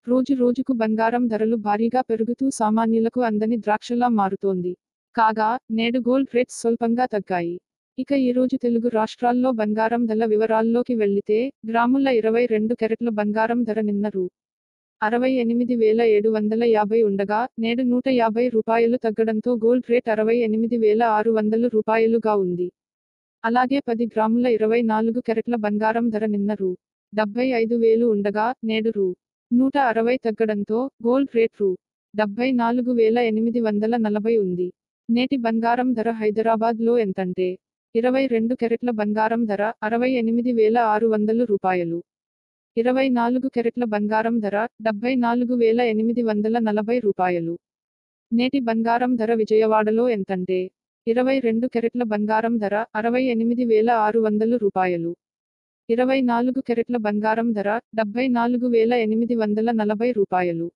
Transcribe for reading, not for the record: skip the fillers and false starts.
రోజు రోజుకు బంగారం ధరలు భారీగా పెరుగుతూ సామాన్యులకు అందని ద్రాక్షలా మారుతోంది. కాగా, నేడు గోల్డ్ రేట్స్ స్వల్పంగా తగ్గాయి. ఇక ఈరోజు తెలుగు రాష్ట్రాల్లో బంగారం ధరల వివరాల్లోకి వెళ్లితే, గ్రాముల 22 క్యారెట్ల బంగారం ధర నిన్న రూ. 68,750 ఉండగా, నేడు రూ. 150 తగ్గడంతో గోల్డ్ రేట్ రూ. 68,600గా ఉంది. అలాగే 10 గ్రాముల 24 క్యారెట్ల బంగారం ధర నిన్న రూ. 75,000 ఉండగా, నేడు రూ. 160 తగ్గడంతో గోల్డ్ రేట్ రూ. 74,840 ఉంది. నేటి బంగారం ధర హైదరాబాద్లో ఎంతంటే, 22 క్యారెట్ల బంగారం ధర రూ. 68,600, 24 క్యారెట్ల బంగారం ధర రూ. 74,840. నేటి బంగారం ధర విజయవాడలో ఎంతంటే, 22 క్యారెట్ల బంగారం ధర రూ. 68,600, 24 క్యారెట్ల బంగారం ధర రూ. 74,840.